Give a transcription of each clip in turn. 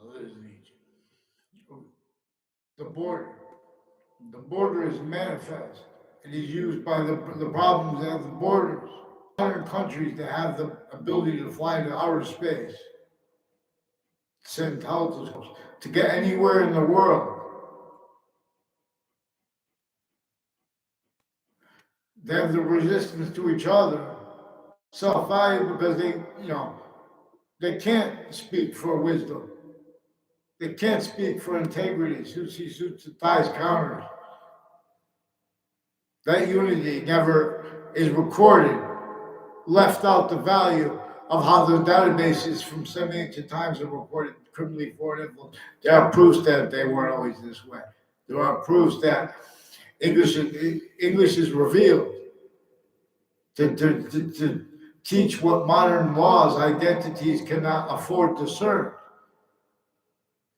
lives in Egypt. The border. The border is manifest. It is used by the problems at the borders. Other countries that have the ability to fly to outer space, send telescopes, to get anywhere in the world. They have the resistance to each other, self-value, because they can't speak for wisdom. They can't speak for integrity. Suits ties counters. That unity never is recorded, left out the value of how the databases from some ancient times have reported criminally foreign influence. There are proofs that they weren't always this way. There are proofs that English is revealed to teach what modern laws, identities cannot afford to serve.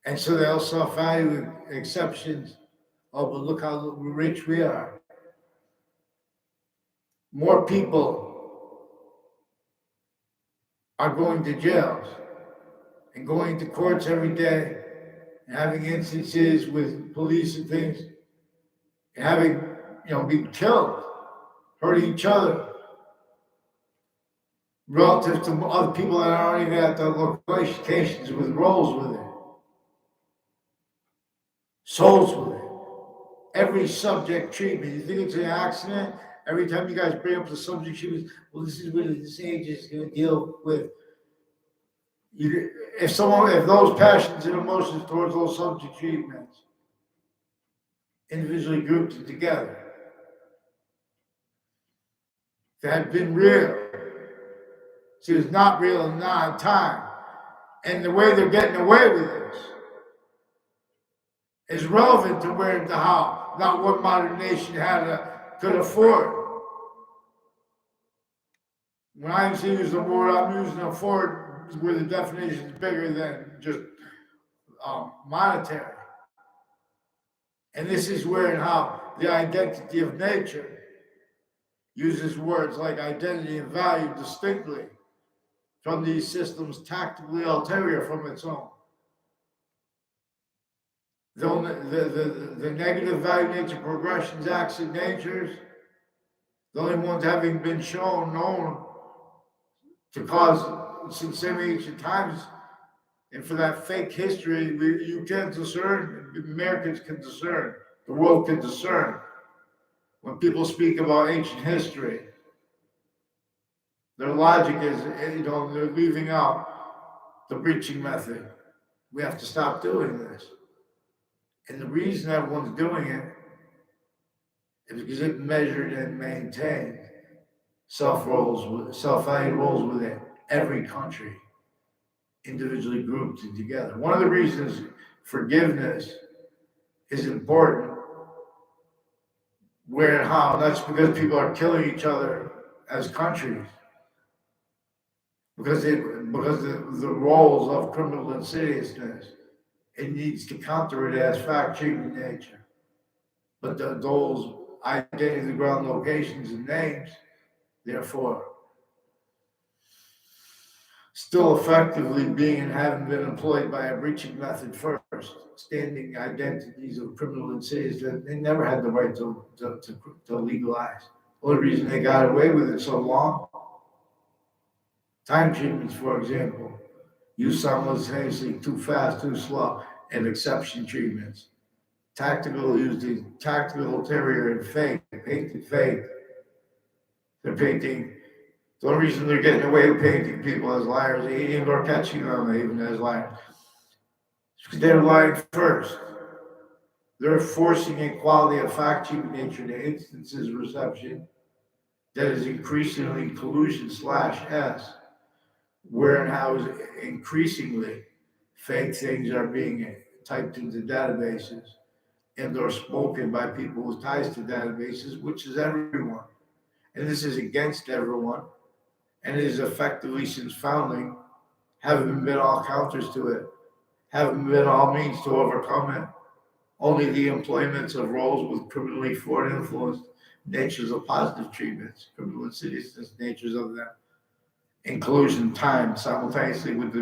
And so they also value exceptions. Oh, but look how rich we are. More people are going to jails and going to courts every day and having instances with police and things and having, being killed, hurting each other relative to other people that aren't even at the locations with roles with it, souls with it. Every subject treatment. You think it's an accident? Every time you guys bring up the subject treatment, well, this is what this age is going to deal with. If those passions and emotions towards those subject treatments, individually grouped and together, if it had been real, see, it's not real and not time. And the way they're getting away with this is relevant to where and to how not one modern nation could afford. When I use the word I'm using afford, where the definition is bigger than just monetary. And this is where and how the identity of nature uses words like identity and value distinctly from these systems, tactically ulterior from its own. The negative value nature progressions, acts and natures, the only ones having been known to cause since ancient times, and for that fake history, you can discern, Americans can discern, the world can discern. When people speak about ancient history, their logic is, they're leaving out the breaching method. We have to stop doing this. And the reason everyone's doing it is because it measured and maintained self-value roles within every country, individually grouped and together. One of the reasons forgiveness is important, where and how, that's because people are killing each other as countries. Because the roles of criminal insidiousness, it needs to counter it as fact treatment nature. But those identity, ground locations, and names, therefore, still effectively being and having been employed by a breaching method first, standing identities of criminal insidiousness that they never had the right to legalize. The only reason they got away with it so long, time treatments, for example, use simultaneously too fast, too slow, and exception treatments. Using tactical ulterior and fake, painted fake. They're painting. The only reason they're getting away with painting people as liars, even or catching them even as liars, is because they're lying first. They're forcing a quality of fact treatment nature to instances reception that is increasingly collusion/S, where and how is increasingly fake things are being typed into databases and are spoken by people with ties to databases, which is everyone. And this is against everyone. And it is effectively, since founding, haven't been all counters to it, haven't been all means to overcome it. Only the employments of roles with criminally foreign influence, natures of positive treatments, criminal insidiousness, natures of them, inclusion, time, simultaneously with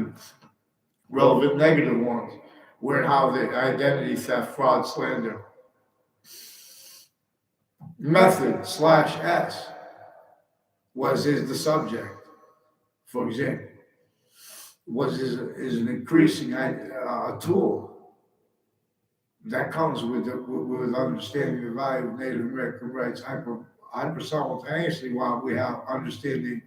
relevant negative ones were in how the identity theft, fraud, slander. Method slash S is the subject, for example, is an increasing tool that comes with understanding the value of Native American rights hyper simultaneously while we have understanding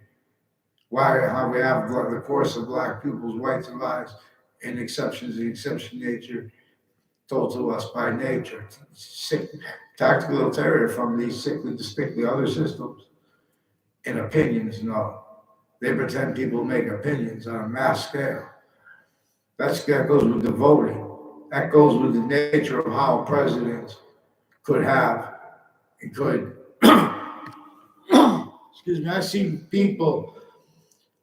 how we have the course of black pupils, whites and lives, and exceptions, the exception nature told to us by nature. Sick, tactical ulterior from these sickly, distinctly other systems. And opinions, no. They pretend people make opinions on a mass scale. That goes with the voting. That goes with the nature of how presidents could have and could. Excuse me, I've seen people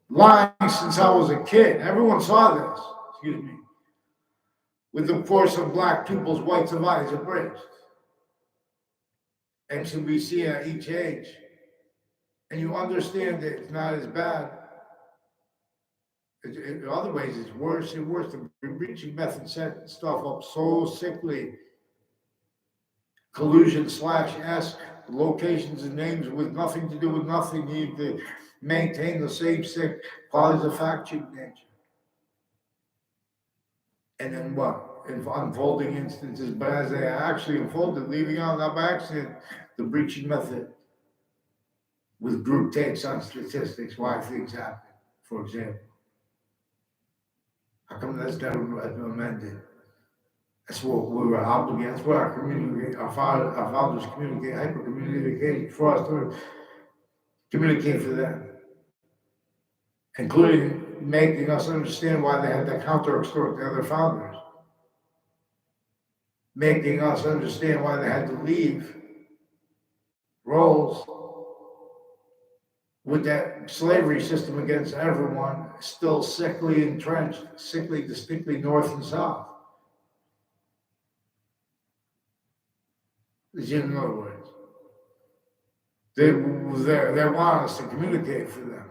lying since I was a kid. Everyone saw this, excuse me, with the force of black people's whites of eyes abridged. And so we see at each age, and you understand that it's not as bad. In other ways, it's worse and worse. The breaching method set stuff up so sickly. Collusion slash S, locations and names with nothing to do with nothing. You need to maintain the same sick qualities of fact sheet nature. And then what? Unfolding instances, but as they actually unfolded, leaving out, not by accident, the breaching method with group takes on statistics, why things happen, for example. How come that's never amended? That's what we were obligated, that's what our founders communicate, hyper communicated for us to communicate for them, including making us understand why they had to counter extort the other founders, making us understand why they had to leave roles with that slavery system against everyone still sickly entrenched, sickly distinctly north and south. In other words, they want us to communicate for them.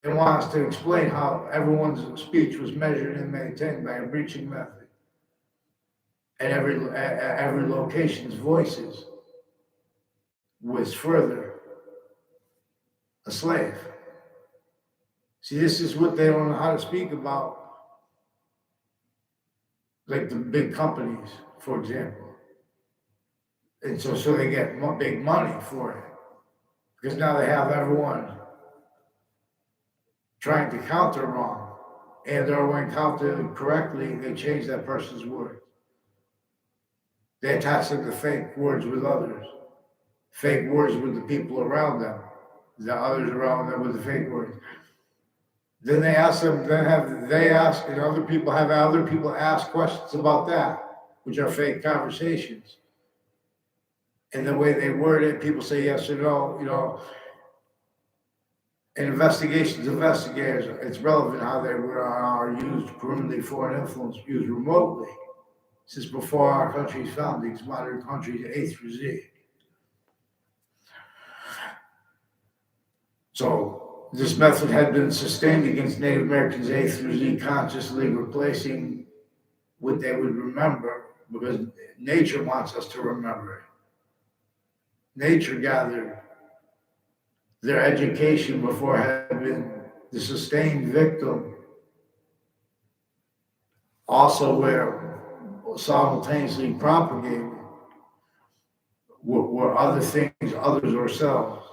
They want us to explain how everyone's speech was measured and maintained by a breaching method. And every location's voices was further a slave. See, this is what they don't know how to speak about, like the big companies, for example. And so they get big money for it. Because now they have everyone trying to counter wrong. And or when counted correctly, they change that person's word. They attach them to fake words with others. Fake words with the people around them. The others around them with the fake words. Then they ask them, and other people have other people ask questions about that, which are fake conversations. And the way they word it, people say yes or no, in investigators, it's relevant how they are used criminally, foreign influence, used remotely, since before our country's foundings, modern countries A through Z. So this method had been sustained against Native Americans A through Z, consciously replacing what they would remember, because nature wants us to remember it. Nature gathered their education before having the sustained victim, also where simultaneously propagated were other things, others ourselves,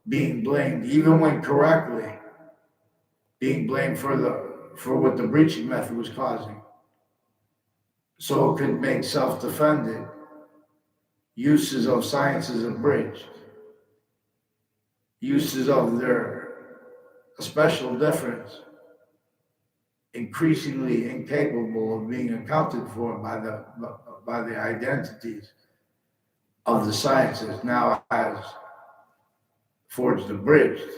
being blamed, even when correctly, being blamed for what the breaching method was causing. So it could make self-defended uses of sciences abridged, uses of their special difference, increasingly incapable of being accounted for by the identities of the sciences now as forged abridged,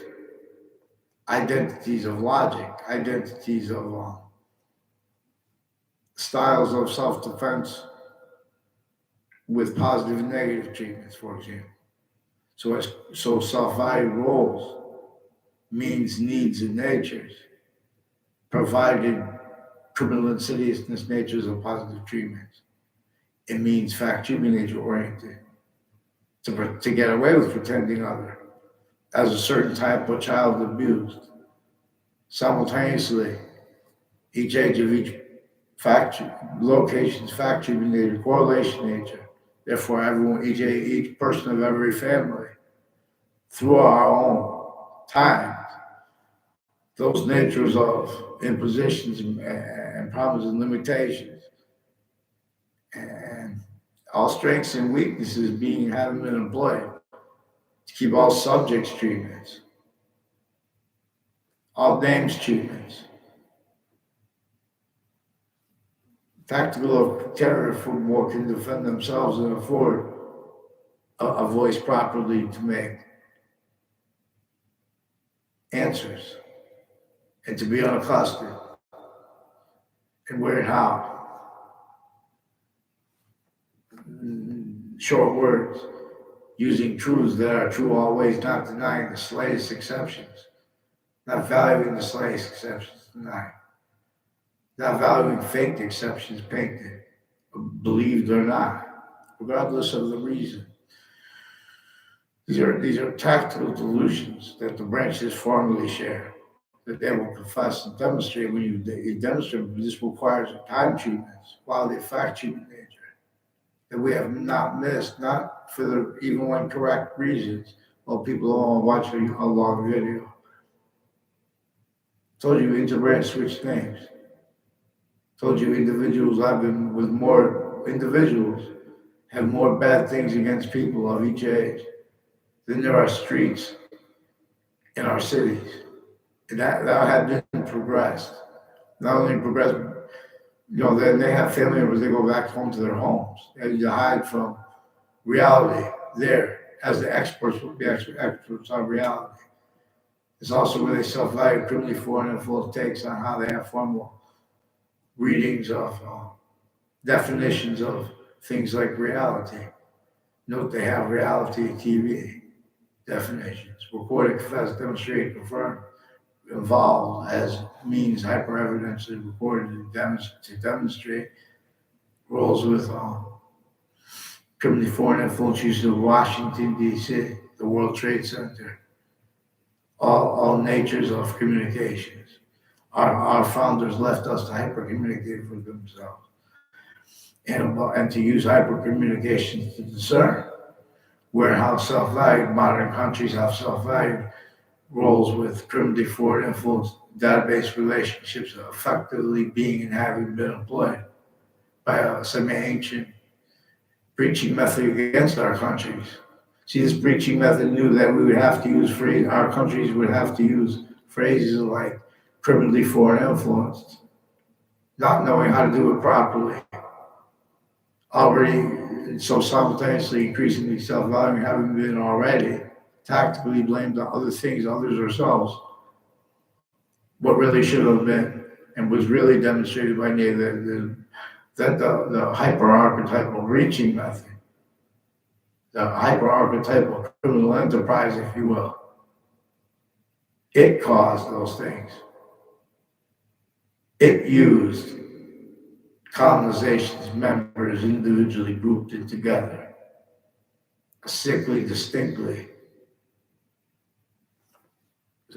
identities of logic, identities of styles of self-defense with positive and negative treatments, for example. So self-value roles means needs and natures provided criminal insidiousness natures of positive treatments. It means fact treatment nature oriented to get away with pretending other as a certain type of child abused. Simultaneously, each age of each fact location's fact treatment nature, correlation nature. Therefore, everyone, each person of every family, through our own time, those natures of impositions and problems and limitations, and all strengths and weaknesses being having been employed to keep all subjects treatments, all names treatments, tactical terror for more can defend themselves and afford a voice properly to make answers and to be unaccosted and where and how. Short words, using truths that are true always, not denying the slightest exceptions, not valuing the slightest exceptions denied, not valuing faked exceptions painted, believed or not, regardless of the reason. These are tactical delusions that the branches formally share, that they will profess and demonstrate when you demonstrate. This requires time treatments, quality of fact treatment nature, that we have not missed, not for the even when correct reasons. Well, people all watch a long video. Told you interbranch switch names. Told you individuals I've been with more individuals have more bad things against people of each age than there are streets in our cities. And that had been progressed. Not only progressed, then they have family members, they go back home to their homes. They need to hide from reality there, as the experts would be experts on reality. It's also where they self-value criminally foreign influence takes on how they have formal readings of definitions of things like reality. Note they have reality TV definitions. Recorded, confess, demonstrate, confirm, involved as means hyper-evidentially recorded to demonstrate roles with criminally foreign influence use of Washington, D.C., the World Trade Center, all natures of communications. Our founders left us to hyper-communicate with themselves and to use hyper-communication to discern where how self-valued modern countries have self-valued roles with criminally foreign influence database relationships effectively being and having been employed by a semi-ancient breaching method against our countries. See, this breaching method knew that we would have to use our countries would have to use phrases like criminally foreign influenced, not knowing how to do it properly. Already, so simultaneously increasingly self-valuing, having been already tactically blamed on other things, others ourselves, what really should have been and was really demonstrated by the hyper-archetypal reaching method, the hyper-archetypal criminal enterprise, if you will, it caused those things. It used colonization's members individually grouped in together, sickly, distinctly,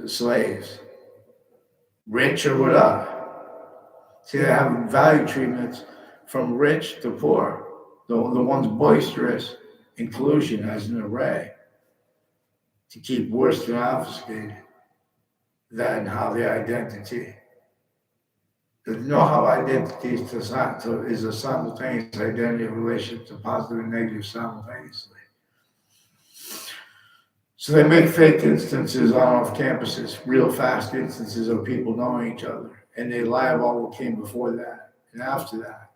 slaves, rich or whatever. See, they have value treatments from rich to poor. The ones boisterous, inclusion as an array to keep worse than obfuscated than how the identity. To know how identity is a simultaneous identity of relationship to positive and negative simultaneously. So they make fake instances on off campuses, real fast instances of people knowing each other, and they lie about what came before that and after that.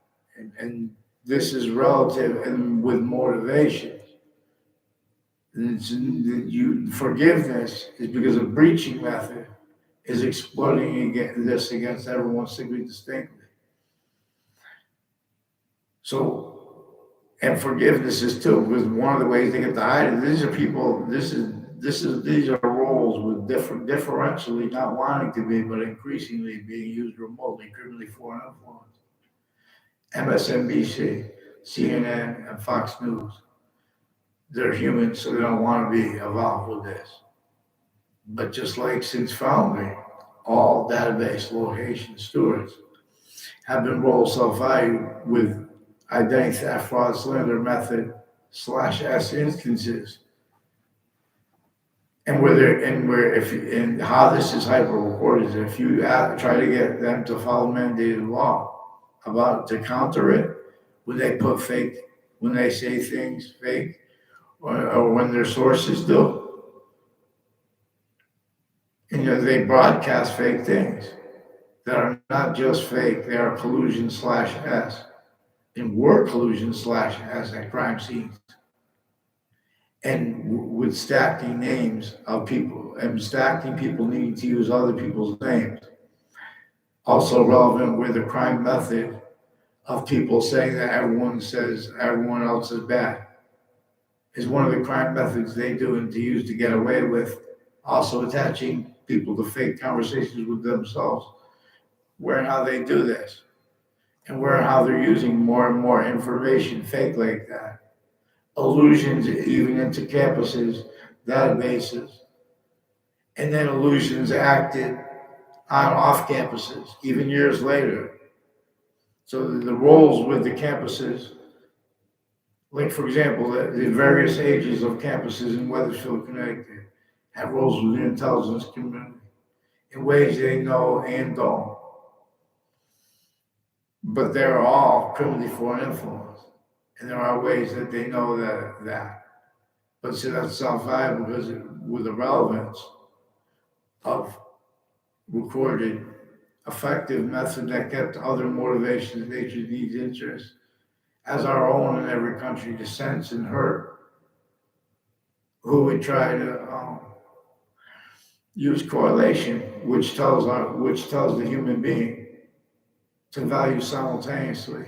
And this is relative and with motivation. Forgiveness is because a breaching method is exploiting against everyone simply distinctly. So, and forgiveness is too, because one of the ways they get to hide it, these are roles roles with differentially not wanting to be, but increasingly being used remotely, criminally foreign influence. MSNBC, CNN, and Fox News. They're humans, so they don't want to be involved with this. But just like since founding, all database location stewards have been rolled self-value with identity theft, fraud, slander method /S instances. And and how this is hyper recorded is if you try to get them to follow mandated law about to counter it, when they say things fake, or when their sources do, and they broadcast fake things that are not just fake, they are collusion /S, and were collusion /S at crime scenes. And with stacking names of people and stacking people needing to use other people's names. Also relevant with the crime method of people saying that everyone says everyone else is bad is one of the crime methods they do and to use to get away with. Also attaching people to fake conversations with themselves, where and how they do this, and where and how they're using more and more information fake like that. Illusions even into campuses, databases, and then illusions acted on off campuses, even years later. So the roles with the campuses, like for example, the various ages of campuses in Wethersfield, Connecticut, have roles with the intelligence community in ways they know and don't. But they're all criminally foreign influence. And there are ways that they know that. But see, that's self-valuable because with the relevance of recorded effective method that kept other motivations, nature, needs, interests, as our own in every country to sense and hurt, who would try to use correlation, which tells the human being to value simultaneously.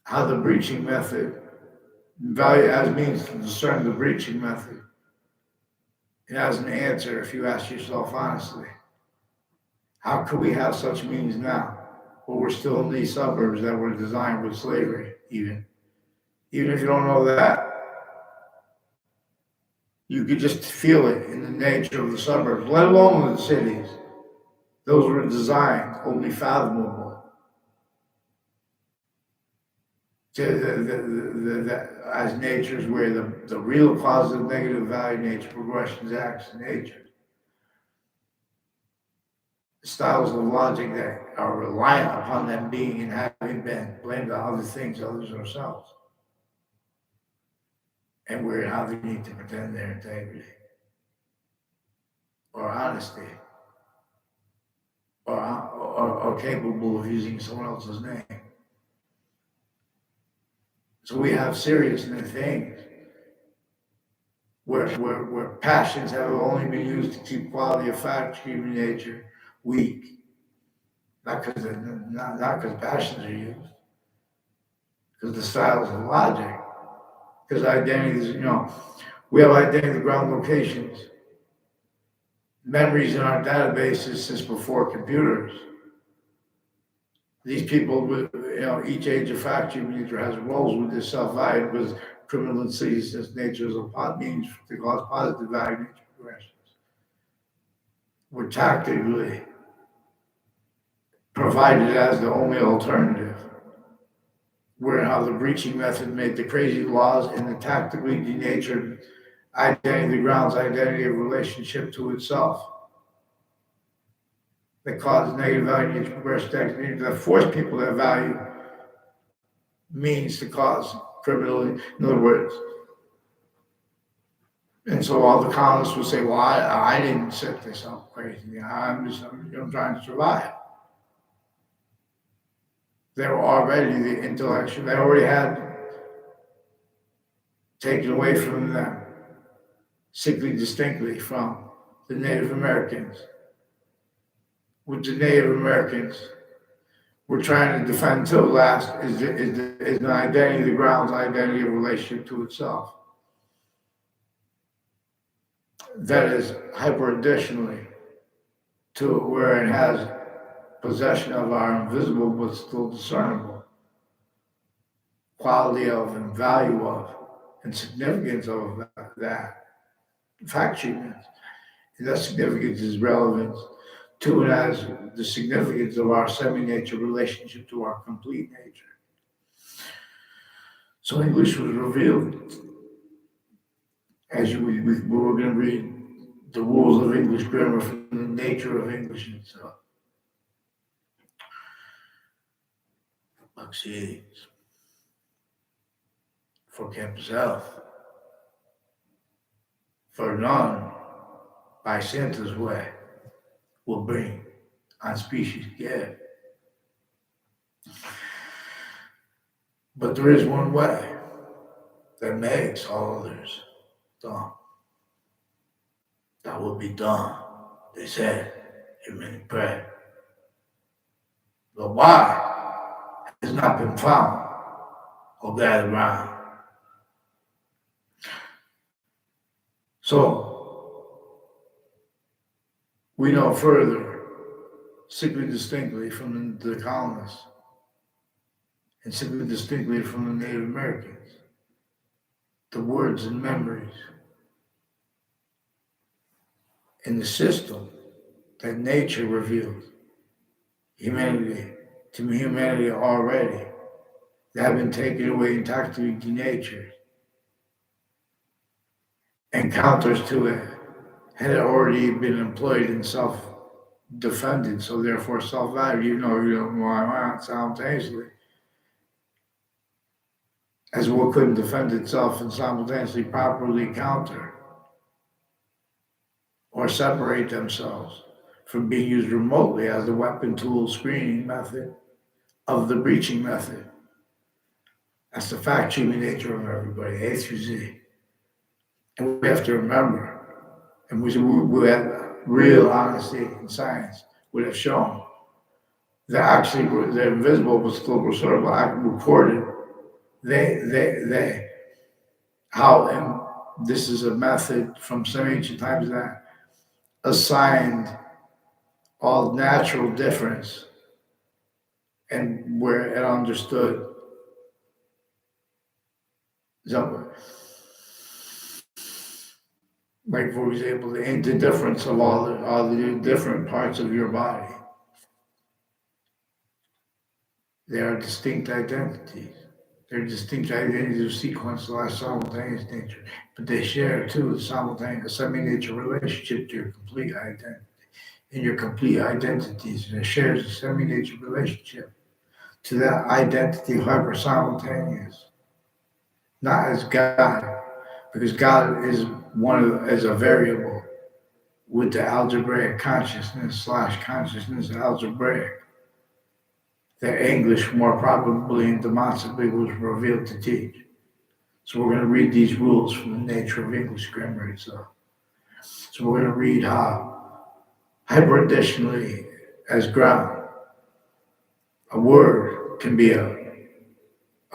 How the breaching method value as means to discern the breaching method. It has an answer if you ask yourself honestly. How could we have such means now? Well, we're still in these suburbs that were designed with slavery, even if you don't know that. You could just feel it in the nature of the suburbs, let alone the cities. Those were designed only fathomable to as natures where the real positive, negative value nature, progressions, acts in nature. Styles of logic that are reliant upon them being and having been blamed on other things, others ourselves. And where how they need to pretend their integrity or honesty or capable of using someone else's name. So we have serious things where passions have only been used to keep quality of fact, human nature weak. Not because passions are used, because the styles of logic, because identities, we have identity ground locations, memories in our databases since before computers. These people with, each age of fact human nature has roles with this self-value because criminal sees this nature as a means to cause positive value nature progressions. We're tactically provided as the only alternative. Where how the breaching method made the crazy laws and the tactically denatured identity, the ground's identity of relationship to itself. That cause negative value to progress that force people to value means to cause criminality. In other words, and so all the colonists would say, well, I didn't set this up crazy. I'm trying to survive. They were already the intellectual, they already had taken away from them, simply distinctly from the Native Americans. Which the Native Americans were trying to defend till last is the identity, the ground's identity of relationship to itself. that is hyper additionally to it, where it has possession of our invisible but still discernible quality of and value of and significance of that fact treatment. And that significance is relevant to it as the significance of our semi-nature relationship to our complete nature. So English was revealed as we were going to read the rules of English grammar from the nature of English itself. Succeeds for Campus Health, for none by Santa's way will bring on species gift. But there is one way that makes all others dumb. That will be done, they said, in many pray. But why has not been found or gathered around. So we know further, simply distinctly from the colonists and simply distinctly from the Native Americans, the words and memories in the system that nature reveals humanity to humanity already that have been taken away entirely to nature and counters to it had already been employed in self-defended, so therefore self-value, you don't want around simultaneously as well couldn't defend itself and simultaneously properly counter or separate themselves from being used remotely as the weapon tool screening method of the breaching method. That's the fact treatment nature of everybody, A through Z. And we have to remember, and we have real honesty in science would have shown that actually the invisible was still recorded. They, how, and this is a method from some ancient times that assigned all natural difference and where it understood so, like for example, the difference of all the different parts of your body. They are distinct identities. They're distinct identities of sequence/simultaneous nature, but they share too the simultaneous semi-nature relationship to your complete identity. In your complete identities, and it shares a semi-nature relationship to that identity hyper simultaneous, not as God, because God is as a variable with the algebraic consciousness/consciousness algebraic that English more probably and demonstrably was revealed to teach. So we're going to read these rules from the nature of English grammar itself. So we're going to read how hyper-additionally as ground, a word can be a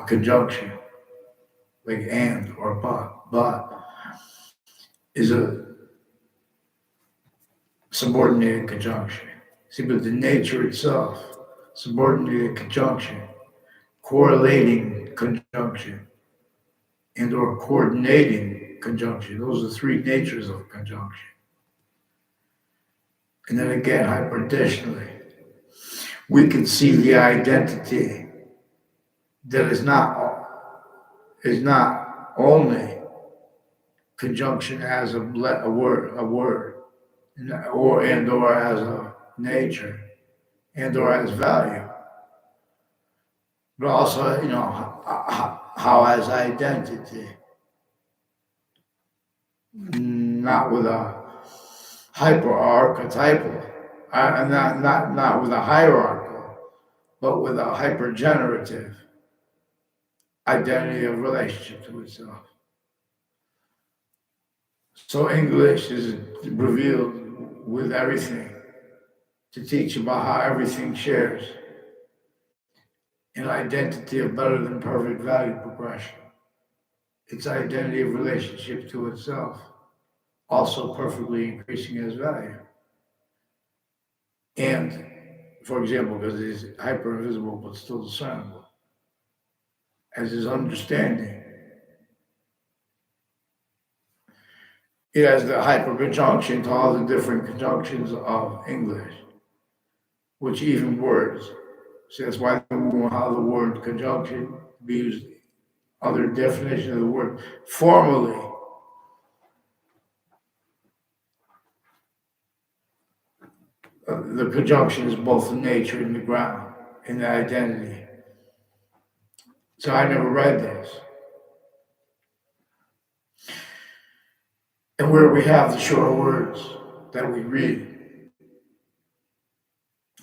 conjunction, like and or but is a subordinated conjunction. See, but the nature itself, subordinated conjunction, correlating conjunction, and or coordinating conjunction. Those are three natures of conjunction. And then again, hyper-additionally, we can see the identity that is not only conjunction as a word, or as a nature, and or as value, but also how as identity, not with a hyper-archetypal, not with a hierarchical, but with a hyper-generative identity of relationship to itself. So English is revealed with everything to teach about how everything shares an identity of better than perfect value progression. Its identity of relationship to itself also perfectly increasing as value. And, for example, because it is hyper invisible but still discernible, as his understanding, it has the hyper conjunction to all the different conjunctions of English, which even words. So that's why how the word conjunction be used, other definition of the word. Formally, the conjunction is both the nature and the ground and the identity. So I never read this. And where we have the short words that we read,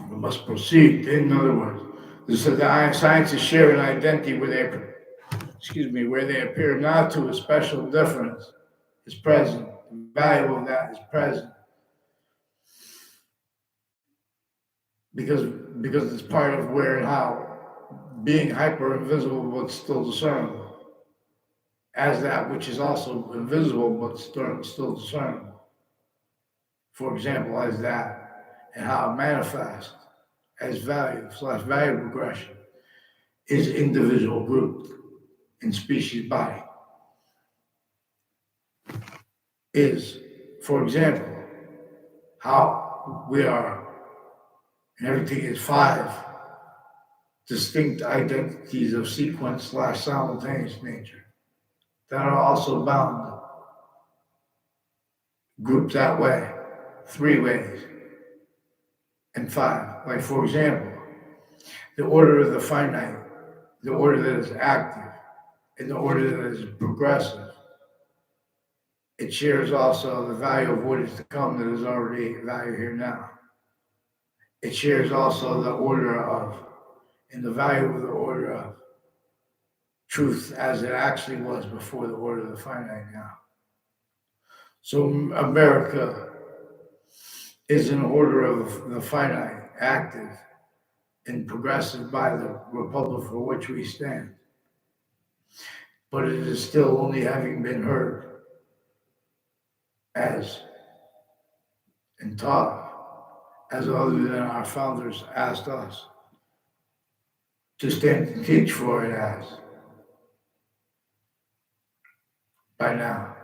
we must proceed. In other words, this is the scientists share an identity where they appear not to a special difference is present. The value of that is present because because it's part of where and how being hyper invisible but still discernible, as that which is also invisible but still discernible. For example, as that and how it manifests as value progression is individual grouped in species body. Is, for example, how we are, and everything is five distinct identities of sequence/simultaneous nature that are also bound, grouped that way, three ways, and five. Like, for example, the order of the finite, the order that is active, and the order that is progressive. It shares also the value of what is to come that is already value here now. It shares also the order of, and the value of the order of truth as it actually was before the order of the finite now. So America is an order of the finite, active, and progressive by the republic for which we stand. But it is still only having been heard as and taught as other than our founders asked us to stand and teach for it as by now.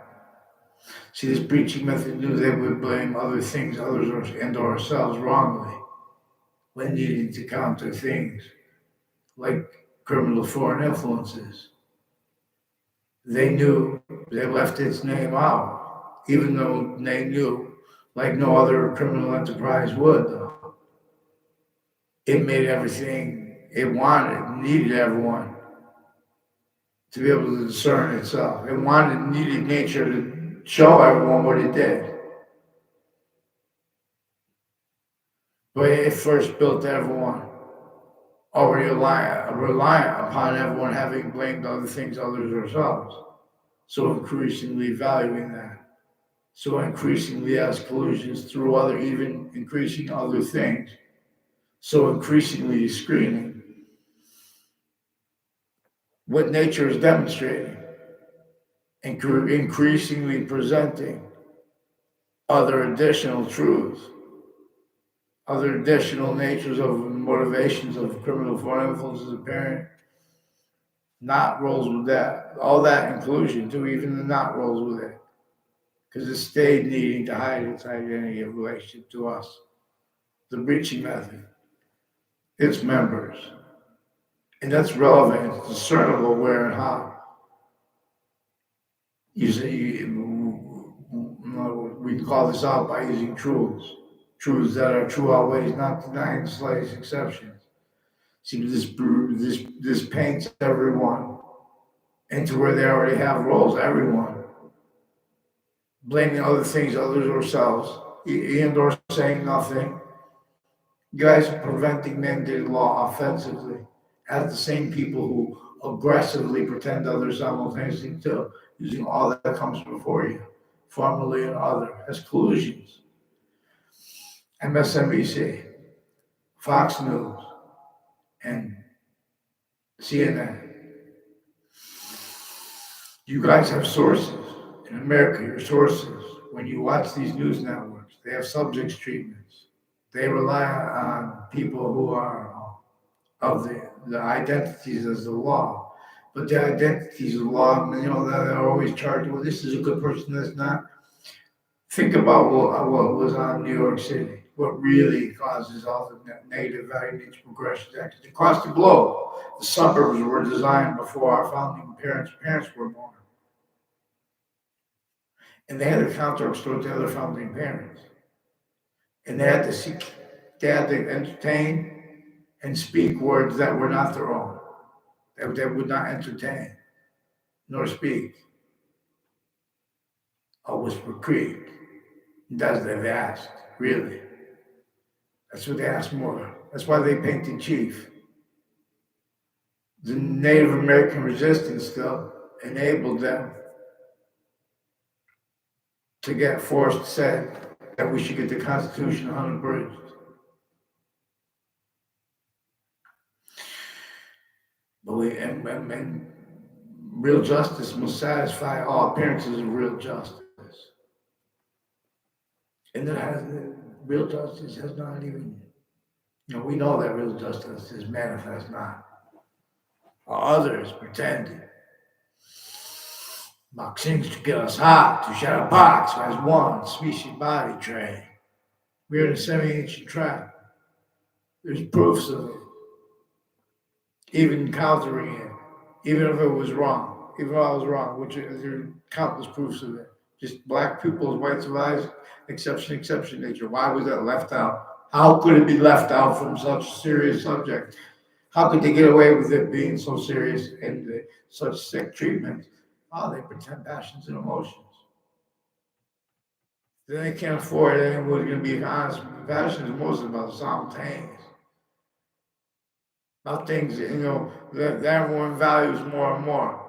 See, this preaching method knew they would blame other things, others, and ourselves wrongly when needing to counter things like criminal foreign influences. They knew they left its name out, even though they knew, like no other criminal enterprise would, though. It made everything it wanted, needed everyone to be able to discern itself. It needed nature to show everyone what it did. But it first built everyone already reliant upon everyone having blamed other things, others, ourselves. So increasingly valuing that. So increasingly as collusions through other, even increasing other things. So increasingly screening what nature is demonstrating, and increasingly presenting other additional truths, other additional natures of motivations of criminal foreign influences apparent, not rolls with that. All that inclusion too, even the not rolls with it. Because it stayed needing to hide its identity of relationship to us. The breaching method, its members. And that's relevant, it's discernible where and how. We call this out by using truths that are true always, not denying the slightest exceptions. See, this paints everyone into where they already have roles, everyone. Blaming other things, others, ourselves, and or saying nothing. You guys are preventing mandated law offensively as the same people who aggressively pretend others simultaneously too, using all that comes before you, formally and other, as collusions. MSNBC, Fox News, and CNN. You guys have sources. In America, your sources when you watch these news networks, they have subjects treatments. They rely on people who are of the identities as the law. But the identities of the law, they're always charged, well, this is a good person, that's not. Think about what was on New York City, what really causes all the negative value needs progression actions across the globe. The suburbs were designed before our founding parents were born. And they had to counter extort the other founding parents. And they had to entertain and speak words that were not their own, that they would not entertain nor speak. A Whisper Creek. That's what they've asked, really. That's what they asked more. That's why they painted Chief. The Native American resistance still enabled them to get forced said that we should get the Constitution unabridged. But and real justice must satisfy all appearances of real justice. And real justice has not even, we know that real justice is manifest not. Others pretending. Vaccines to get us hot, to shadow box as one species body tray. We're in a semi-ancient trap. There's proofs of it. Even countering it, even if it was wrong, even if I was wrong, which there are countless proofs of it. Just black people as white survivors, exception nature. Why was that left out? How could it be left out from such a serious subject? How could they get away with it being so serious and such sick treatment? Oh, they pretend passions and emotions. Then they can't afford it, and we're going to be honest. Passion is mostly about simultaneous. About things, that everyone values more and more.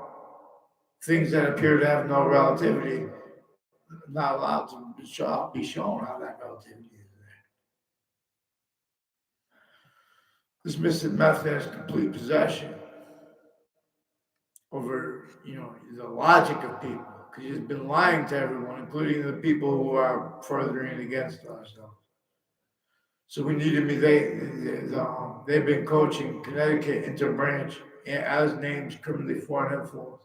Things that appear to have no relativity, not allowed to be shown how that relativity is there. This missing method has complete possession over, the logic of people, because he's been lying to everyone, including the people who are furthering against ourselves. So we need to be, they've been coaching Connecticut Interbranch as names criminally foreign influence.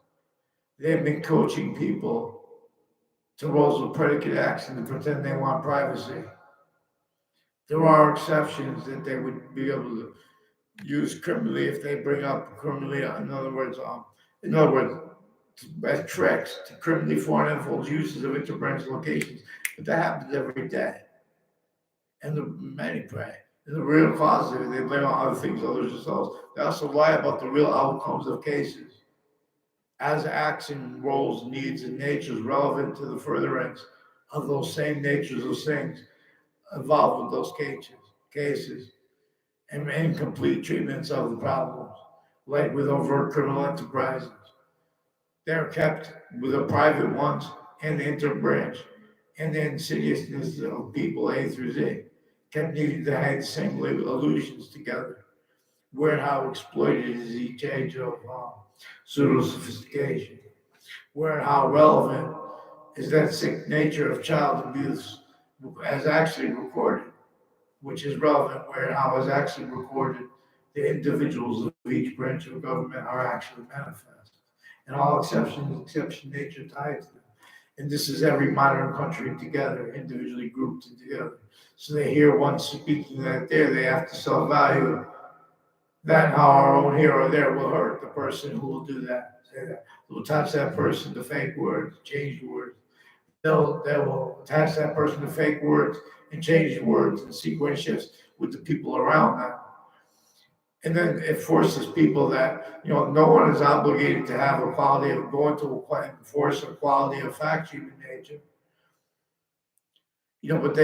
They've been coaching people to roles of predicate action to pretend they want privacy. There are exceptions that they would be able to use criminally if they bring up criminally. In other words, as tricks to criminally foreign influence uses of interbranch locations. But that happens every day. And the many pray. And the real cause of it, they blame on other things, others themselves. They also lie about the real outcomes of cases. As action, roles, needs, and natures relevant to the furtherance of those same natures of things involved with those cases, and incomplete treatments of the problems, like with overt criminal enterprises. They're kept with the private ones and the interbranch and the insidiousness of people A through Z, kept needing to hide the same illusions together. Where and how exploited is each age of pseudo sophistication? Where and how relevant is that sick nature of child abuse as actually recorded, which is relevant where and how is actually recorded the individuals of each branch of government are actually manifest. And all exception nature tied to them. And this is every modern country together, individually grouped together. So they hear one speaking that they have to self-value that how our own here or there will hurt the person who will do that. Say that. They'll attach that person to fake words, change words. They will attach that person to fake words and change words and sequence shifts with the people around them. And then it forces people that, no one is obligated to have a quality of going to enforce a quality of fact human nature. But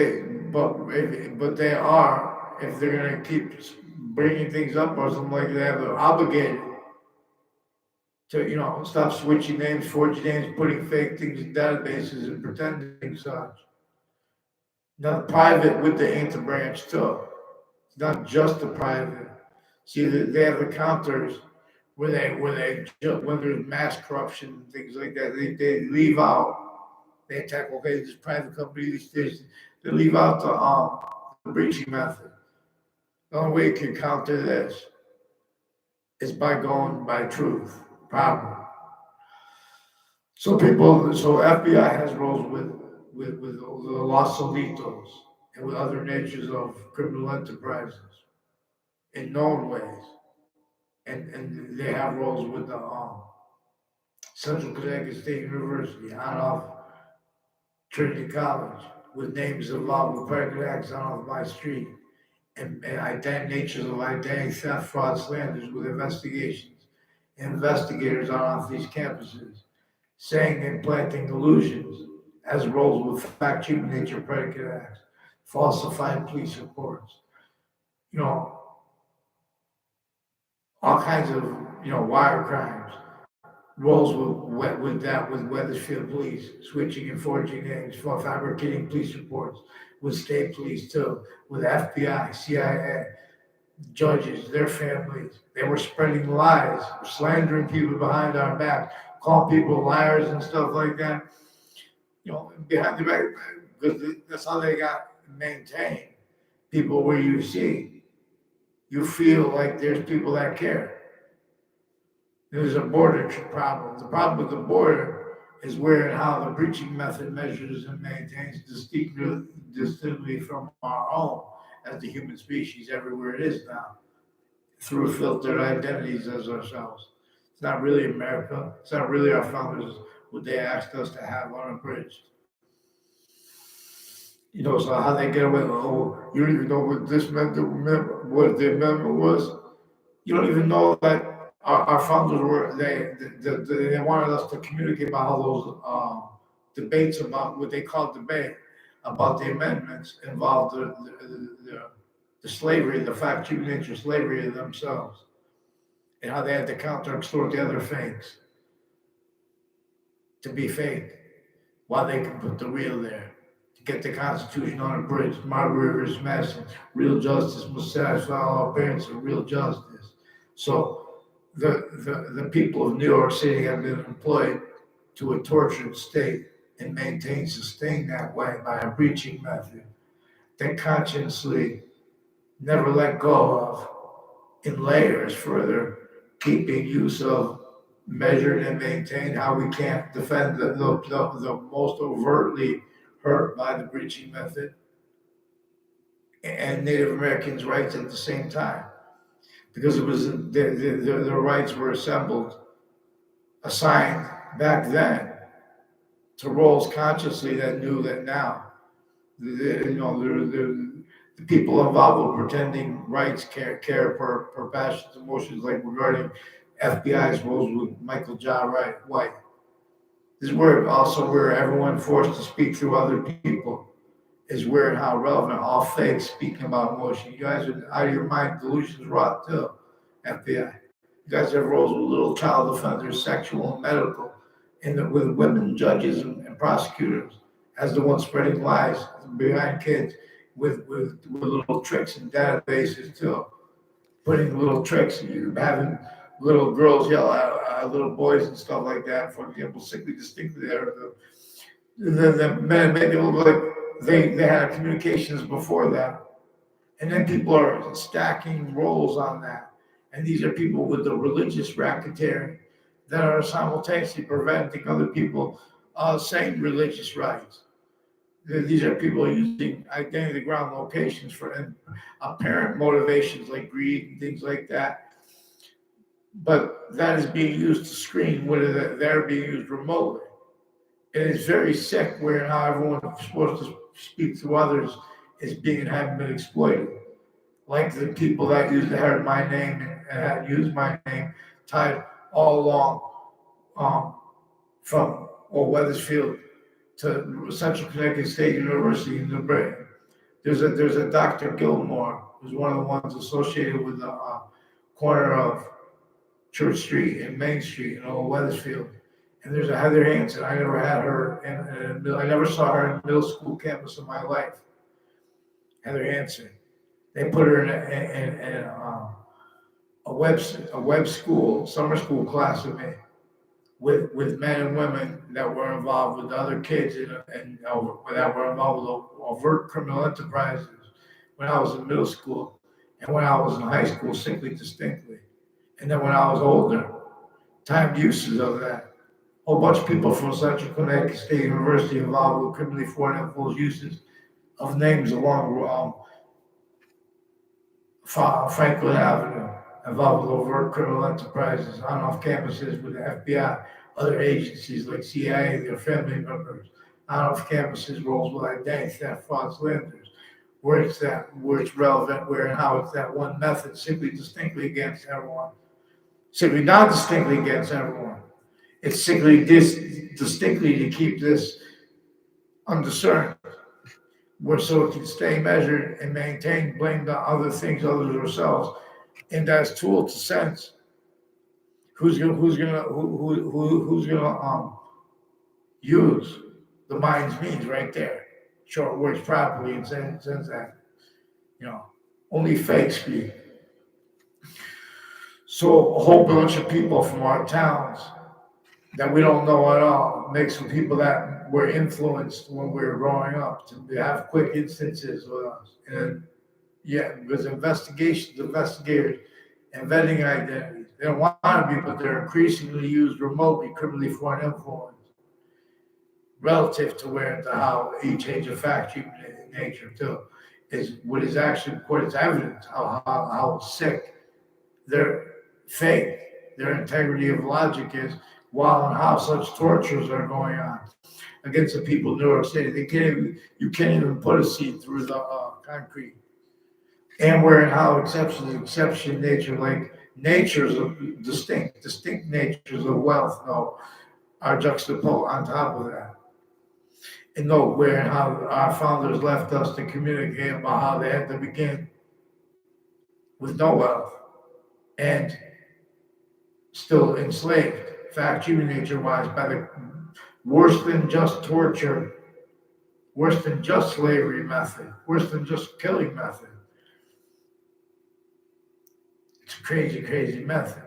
they are, if they're going to keep bringing things up or something like that, they're obligated to, stop switching names, forging names, putting fake things in databases and pretending such. Now, private with the interbranch too. It's not just the private. See, they have the counters when there's mass corruption and things like that. They leave out They attack, okay, this private company, these things. They leave out the breaching method. The only way you can counter this is by going by truth, problem. So FBI has roles with the Los Solitos and with other natures of criminal enterprises in known ways. And they have roles with the Central Connecticut State University on off Trinity College with names involved with predicate acts on off my street and natures of identity theft, fraud, slanders with investigations, investigators on off these campuses, saying and planting illusions as roles with fact cheating nature predicate acts, falsified police reports, you know, all kinds of wire crimes, roles with Weathersfield Police, switching and forging names, for fabricating police reports, with state police too, with FBI, CIA, judges, their families. They were spreading lies, slandering people behind our back, calling people liars and stuff like that. Behind the back, because that's how they got maintained. People where you feel like there's people that care. There's a border problem. The problem with the border is where and how the breaching method measures and maintains distinctly from our own as the human species everywhere it is now, through filtered identities as ourselves. It's not really America. It's not really our founders, what they asked us to have unabridged. So how they get away with, oh, you don't even know what this meant, what the amendment was. You don't even know that our founders were, they wanted us to communicate about all those debates about what they called debate about the amendments involved the slavery, the fact cheating nature slavery of themselves, and how they had to counter extort the other fakes to be fake while they could put the real there. To get the Constitution on a bridge, Margaret Rivers Madison, real justice must satisfy all parents of real justice. So the people of New York City have been employed to a tortured state and maintained, sustained that way by a breaching method that consciously never let go of in layers further, keeping use of measured and maintained how we can't defend the most overtly hurt by the breaching method and Native Americans' rights at the same time. Because it was their rights were assigned back then to roles consciously that knew that now. The people involved with pretending rights care per passions, emotions, like regarding FBI's roles with Michael John White. This is where everyone forced to speak through other people is where and how relevant all fakes speaking about emotion. You guys are out of your mind, delusions rot too, FBI. You guys have roles with little child offenders, sexual and medical, and with women judges and prosecutors as the ones spreading lies behind kids with little tricks and databases too. Putting little tricks, you having little girls yell at little boys and stuff like that. For example, sickly distinctly there. The men make it look like they had communications before that. And then people are stacking roles on that. And these are people with the religious racketeering that are simultaneously preventing other people saying religious rights. These are people using identity ground locations for apparent motivations like greed and things like that. But that is being used to screen whether they're being used remotely. And it's very sick where how everyone is supposed to speak to others is being and having been exploited. Like the people that heard my name and had used my name tied all along from Weathersfield to Central Connecticut State University in New Britain. There's a Dr. Gilmore who's one of the ones associated with the corner of Church Street and Main Street in Old Weathersfield. And there's a Heather Hansen. I never had her, and I never saw her in middle school campus in my life. Heather Hansen. They put her in a web school, summer school class with me. with men and women that were involved with other kids and that were involved with overt criminal enterprises when I was in middle school and when I was in high school, simply distinctly. And then when I was older, timed uses of that. A whole bunch of people from Central Connecticut State University involved with criminally foreign influence uses of names along Franklin Avenue, involved with overt criminal enterprises on off campuses with the FBI, other agencies like CIA, their family members, on off campuses roles with identity theft, fraud, slanders, where it's relevant, where and how it's that one method simply distinctly against everyone, simply not distinctly against everyone. It's simply distinctly to keep this undiscerned, where so it can stay measured and maintained, blamed on other things other than ourselves, and as tool to sense who's gonna use the mind's means right there. Sure, it works properly and sends that, you know, only fake speak. So a whole bunch of people from our towns that we don't know at all, mixed with people that were influenced when we were growing up to have quick instances with us. And yeah, because investigators, and vetting identities. They don't want to be, but they're increasingly used remotely, criminally foreign influence, relative to where to how each change of fact treatment in nature too is what is actually what is evidence how sick their faith, their integrity of logic is, while and how such tortures are going on against the people of New York City. You can't even put a seed through the concrete. And where and how exception nature, like natures of distinct natures of wealth, no, are juxtaposed on top of that. And no, where and how our founders left us to communicate about how they had to begin with no wealth and still enslaved, fact, human nature wise, by the worse than just torture, worse than just slavery method, worse than just killing method. It's a crazy, crazy method.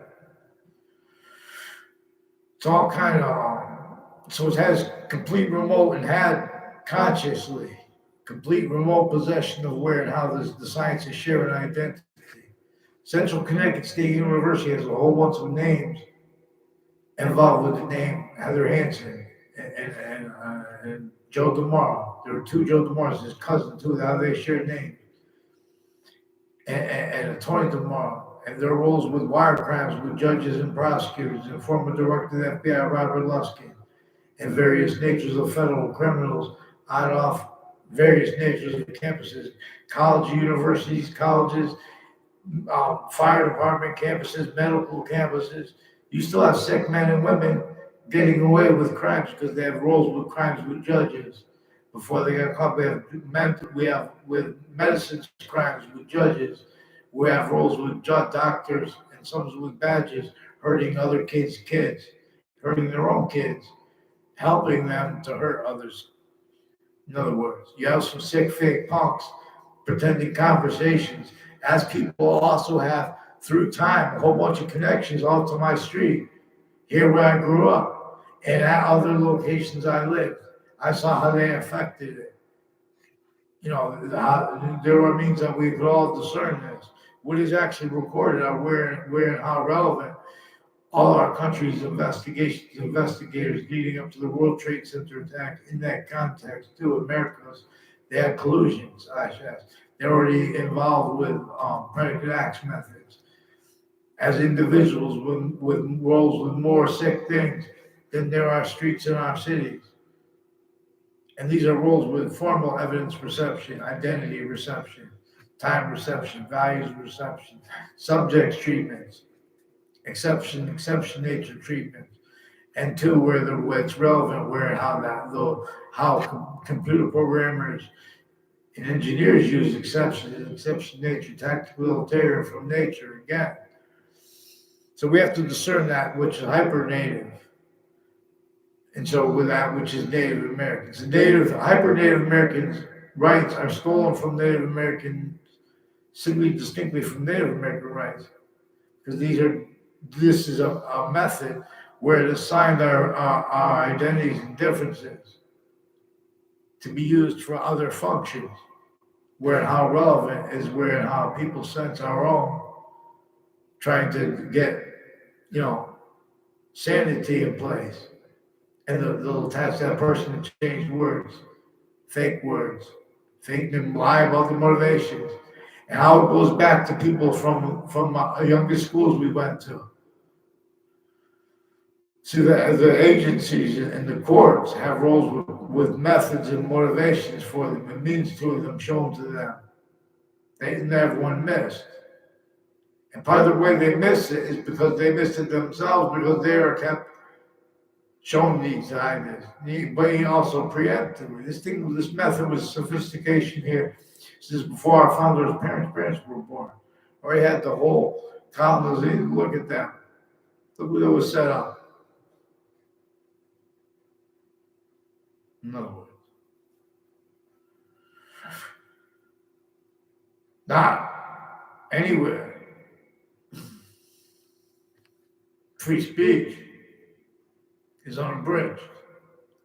It's all kind of, so it has complete remote and had consciously complete remote possession of where and how the sciences share an identity. Central Connecticut State University has a whole bunch of names involved with the name Heather Hansen and Joe DeMauro. There were two Joe DeMauros, his cousin too, how they shared names. And Tony DeMauro. And their roles with wire crimes with judges and prosecutors and former director of the FBI, Robert Luskin, and various natures of federal criminals on off various natures of campuses, college, universities, colleges, fire department campuses, medical campuses. You still have sick men and women getting away with crimes because they have roles with crimes with judges before they get caught. We have with medicine crimes with judges. We have roles with doctors and some with badges hurting other kids' hurting their own kids, helping them to hurt others. In other words, you have some sick fake punks pretending conversations, as people also have through time, a whole bunch of connections all to my street, here where I grew up, and at other locations I lived. I saw how they affected it. You know, there are means that we could all discern this. What is actually recorded are where and how relevant all our country's investigators leading up to the World Trade Center attack in that context too. America's, they had collusions, they're already involved with predicate acts methods as individuals with roles with more sick things than there are streets in our cities. And these are roles with formal evidence reception, identity reception, time reception, values reception, subjects treatments, exception nature treatments, and two, where it's relevant, where and how computer programmers and engineers use exception nature, tactical terror from nature again. So we have to discern that which is hyper native. And so with that which is Native Americans. The hyper Native Americans' rights are stolen from Native Americans, simply distinctly from Native American rights. Because this is a method where it assigned our identities and differences to be used for other functions, where and how relevant is where and how people sense our own, trying to get, you know, sanity in place. And they'll attach that person to change words, fake them, lie about the motivations, and how it goes back to people from younger schools we went to the agencies and the courts have roles with methods and motivations for them and means to them shown to them. They never one missed. And part of the way they miss it is because they miss it themselves because they are kept showing these ideas. But he also preemptively. This method was sophistication here since before our founders' parents were born. Or he had the whole colonization. Look at them. Look what it was set up. In other words, not anywhere. Free speech is unabridged.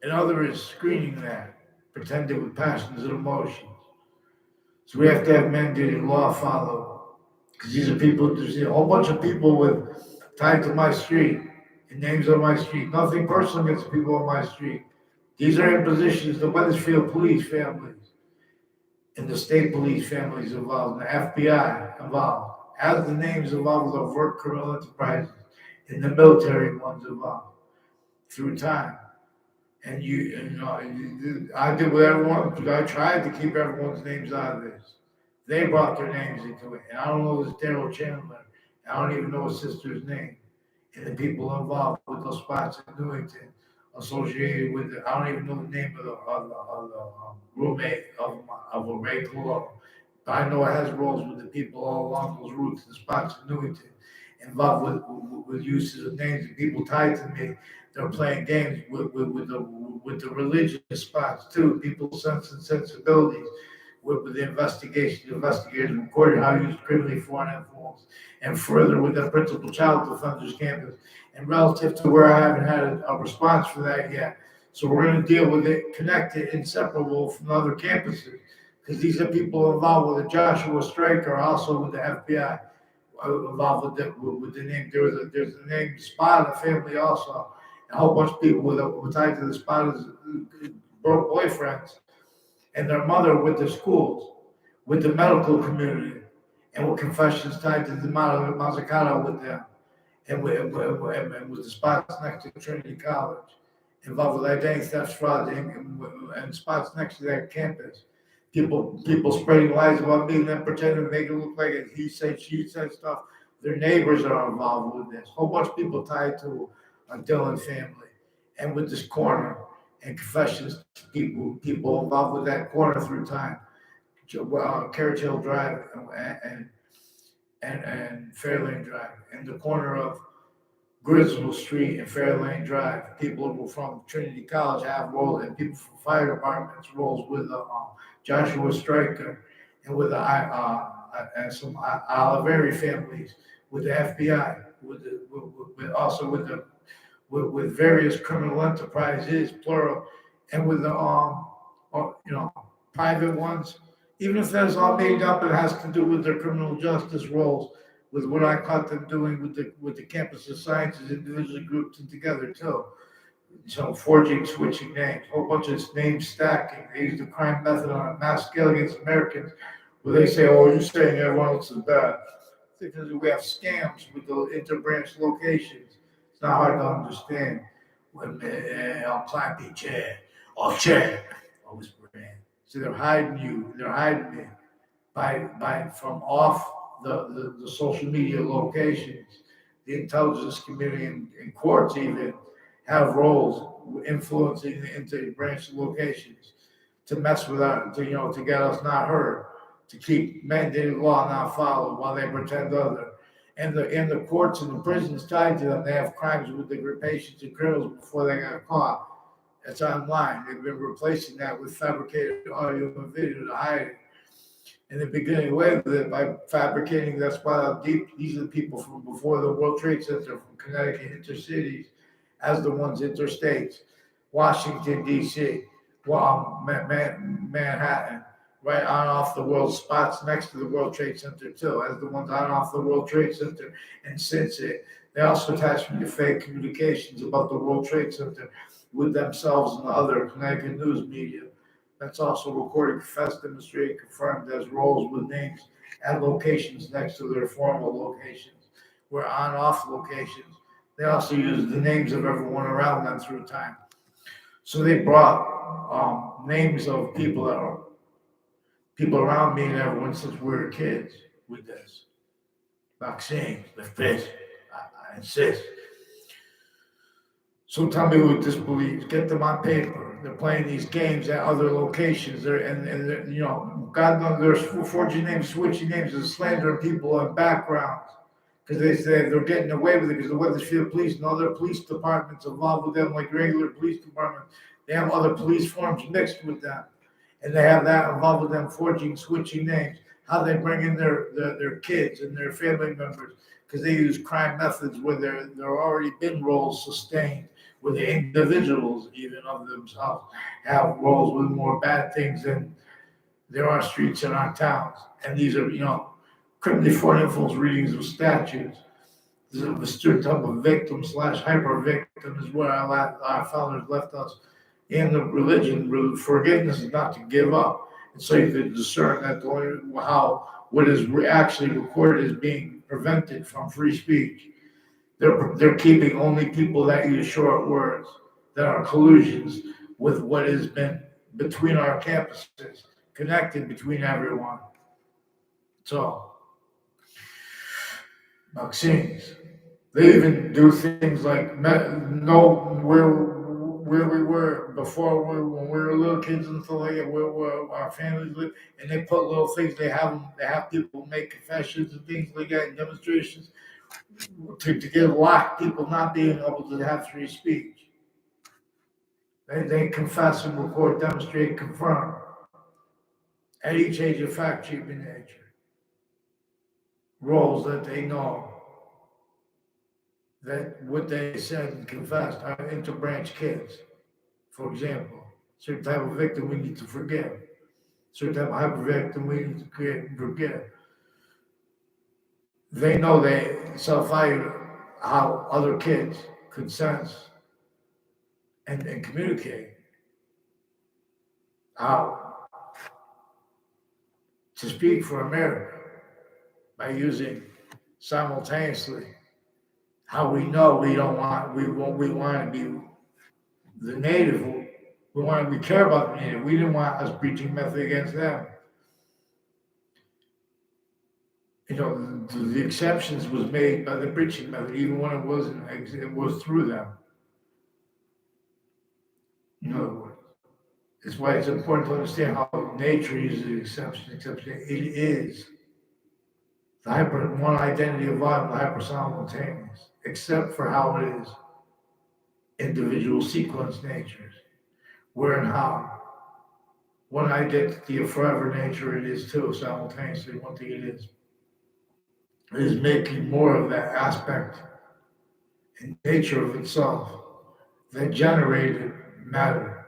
And other is screening that, pretending with passions and emotions. So we have to have mandated law followed. Because these are people, there's a whole bunch of people with tied to my street and names on my street. Nothing personal against the people on my street. These are in positions, the Weathersfield police families and the state police families involved, and the FBI involved, as the names involved with overt criminal enterprises, and the military ones involved through time. And I did with everyone, because I tried to keep everyone's names out of this. They brought their names into it. And I don't know this Daryl Chandler. I don't even know his sister's name. And the people involved with those spots in Newington associated with it. I don't even know the name of the roommate of a Ray Cologne. But I know it has roles with the people all along those routes and spots in Newington involved with uses of names and people tied to me. They're playing games with the religious spots too. People's sense and sensibilities with the investigators recorded how he used criminally foreign influence, and further with the principal child defenders campus. And relative to where I haven't had a response for that yet, so we're going to deal with it connected, inseparable from other campuses, because these are people involved with the Joshua Striker, also with the FBI involved with the name. There's a name Spada family also. A whole bunch of people with tied to the Spada's boyfriends and their mother with the schools, with the medical community, and with confessions tied to the Mazzucato with them, and with the spots next to Trinity College, involved with identity theft, fraud, and spots next to that campus. People spreading lies about me and then pretending to make it look like it, he said, she said stuff. Their neighbors are involved with this. A whole bunch of people tied to a Dillon family, and with this corner and confessions, people involved with that corner through time. Carriage Hill Drive and Fairlane Drive, and the corner of Griswold Street and Fairlane Drive. People who from Trinity College have roles, and people from fire departments roles with Joshua Striker and with and some Oliveri families with the FBI, also with various criminal enterprises, plural, and with the private ones. Even if that's all made up, it has to do with their criminal justice roles, with what I caught them doing with the campus of sciences individually grouped and together too. So forging, switching names, a whole bunch of name stacking. They use the crime method on a mass scale against Americans, where they say, "Oh, you're saying everyone else is bad." Because we have scams with the interbranch locations. It's not hard to understand. When on Clappy chair or chair, I was brand. So they're hiding you. They're hiding me by from off the social media locations. The intelligence community and courts even have roles influencing the interbranch locations to mess with our, to get us not heard, to keep mandated law not followed while they pretend other. And the courts and the prisons tied to them, they have crimes with the patients and criminals before they got caught. It's online. They've been replacing that with fabricated audio and video to hide it. And they're beginning away with it by fabricating. That's why deep. These are the people from before the World Trade Center, from Connecticut intercities, as the ones interstates, Washington, D.C., Manhattan, right on off the world spots next to the World Trade Center, too, as the ones on off the World Trade Center. And since they also attached me to fake communications about the World Trade Center with themselves and the other Connecticut news media. That's also recorded, confessed, demonstrated, confirmed as roles with names at locations next to their formal locations, were on off locations. They also used the names of everyone around them through time. So they brought names of people around me and everyone since we were kids with this. Vaccines, the fish, I insist. So tell me who disbelieves. Get them on paper. They're playing these games at other locations. God knows they're forging names, switching names, and slandering people on backgrounds because they say they're getting away with it because the Weathersfield Police and other police departments involved with them, like regular police departments, they have other police forms mixed with them, and they have that involved with them forging, switching names. How they bring in their kids and their family members because they use crime methods where there already been roles sustained where the individuals, even of themselves, have roles with more bad things than there are streets in our towns. And these are, criminally for influence readings of statutes. This is a certain type of victim slash hyper victim is where our founders left us in the religion. Forgiveness is not to give up. And so you could discern that what is actually recorded is being prevented from free speech. They're keeping only people that use short words, that are collusions with what has been between our campuses, connected between everyone. So, vaccines. They even do things like know where we were before when we were little kids and stuff like that, where our families lived, and they put little things. They have people make confessions and things like that, and demonstrations to get locked people not being able to have free speech. They confess and record, demonstrate, confirm at each age of fact cheating nature. Roles that they know that what they said and confessed are interbranch kids. For example, certain type of victim we need to forgive. Certain type of hyper victim we need to create and forgive. They know they self-value how other kids could sense and communicate how to speak for America by using simultaneously how we know we want to be the native. We care about the native. We didn't want us preaching method against them. The exceptions was made by the preaching method, even when it wasn't. It was through them. In other words, it's why it's important to understand how nature uses the exception. It is the one identity of volume, the hyper simultaneous, except for how it is individual sequence natures, where and how. One identity of forever nature it is too, simultaneously. One thing it is making more of that aspect in nature of itself that generated matter.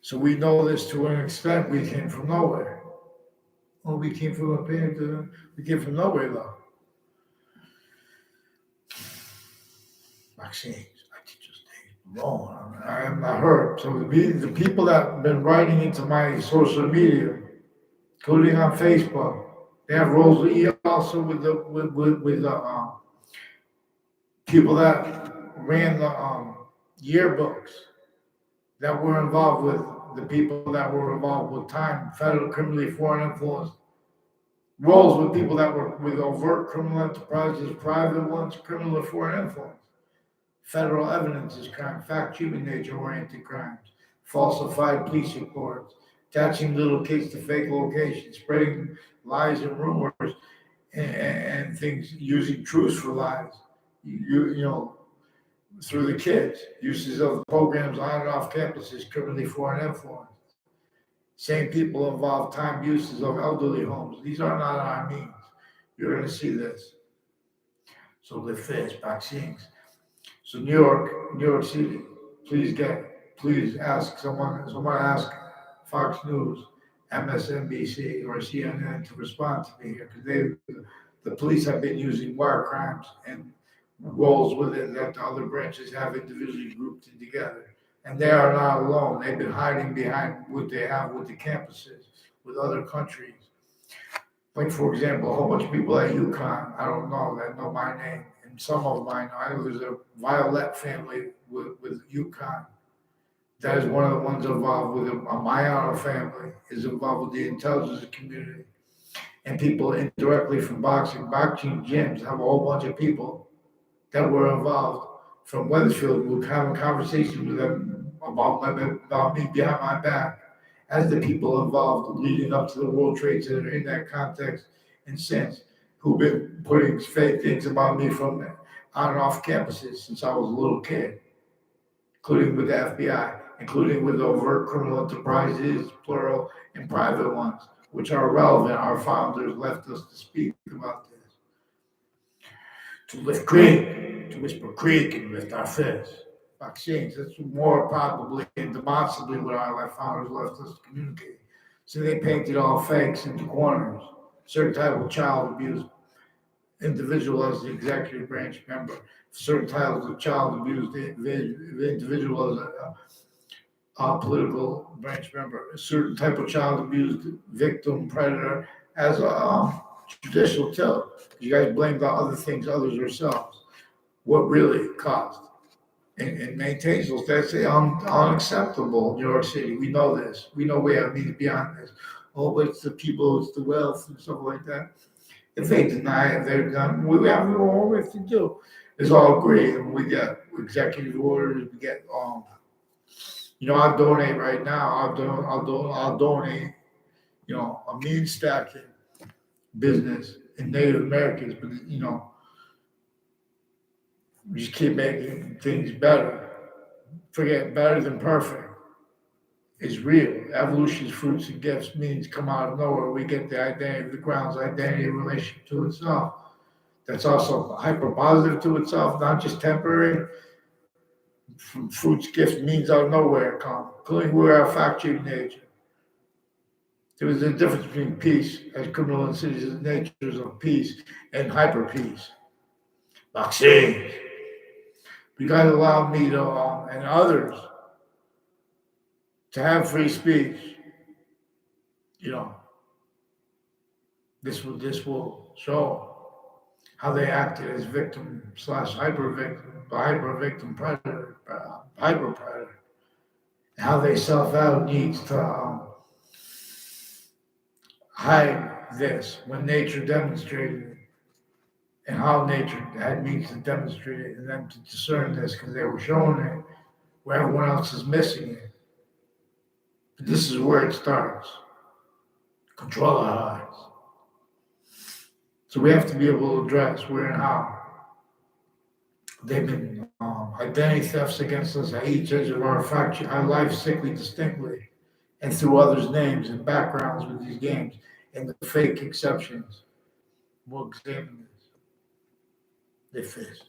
So we know this to an extent. We came from nowhere. Well, we came from up here we came from nowhere though. Vaccines. I could just take long. I am not hurt. So the people that have been writing into my social media, including on Facebook, they have roles also with the people that ran the yearbooks that were involved with the people that were involved with time, federal criminally foreign influence, roles with people that were with overt criminal enterprises, private ones, criminal foreign influence. Federal evidence is crime, fact-cheating nature-oriented crimes, falsified police reports, attaching little kids to fake locations, spreading lies and rumors and things, using truths for lies. Through the kids, uses of programs on and off campuses, criminally foreign influence. Same people involved time uses of elderly homes. These are not our means. You're going to see this. So the fish, vaccines. So New York City, please ask someone ask Fox News, MSNBC, or CNN to respond to me here, because the police have been using wire crimes and roles with it that the other branches have individually grouped in together. And they are not alone. They've been hiding behind what they have with the campuses, with other countries. Like, for example, a whole bunch of people at UConn, I don't know, that know my name, and some of them I know. I know there's a Violet family with UConn. That is one of the ones involved with a Mayana family, is involved with the intelligence community. And people indirectly from boxing. Boxing gyms have a whole bunch of people that were involved from Weathersfield. We're having conversations with them about me behind my back as the people involved leading up to the World Trade Center in that context and since, who've been putting fake things about me from on and off campuses since I was a little kid, including with the FBI, including with overt criminal enterprises, plural, and private ones, which are irrelevant. Our founders left us to speak about this, to lift Creek, to whisper Creek and lift our fists. Vaccines, that's more probably and demonstrably what our founders left us to communicate. So they painted all fakes into corners. Certain type of child abuse individual as the executive branch member. Certain titles of child abuse the individual as a political branch member. A certain type of child abuse victim predator as a judicial tell. You guys blamed on other things, others yourselves. What really caused and maintains those, that's unacceptable in New York City. We know this. We know we have need to be on this. Oh, it's the people, it's the wealth and stuff like that. If they deny it, they're done. We have all we have to do. It's all great. And we get executive orders, we get I'll donate right now. I'll donate, a mean stacking business in Native Americans, but we just keep making things better. Forget better than perfect. It's real. Evolution's fruits and gifts means come out of nowhere. We get the identity, the ground's identity in relation to itself. That's also hyper positive to itself, not just temporary. From fruits, gifts means out of nowhere come, including we're our factory nature. There is a difference between peace as criminal insidious natures of peace and hyper peace. Vaccines. You guys allow me to and others to have free speech. This will show how they acted as victim slash hyper victim predator, hyper predator, and how they self out needs to hide this when nature demonstrated it, and how nature had means to demonstrate it, and them to discern this because they were showing it where everyone else is missing it. But this is where it starts. Control our eyes. So we have to be able to address where and how they've been identity thefts against us at each edge of our life sickly distinctly, and through others' names and backgrounds with these games, and the fake exceptions. We'll examine this. They fit.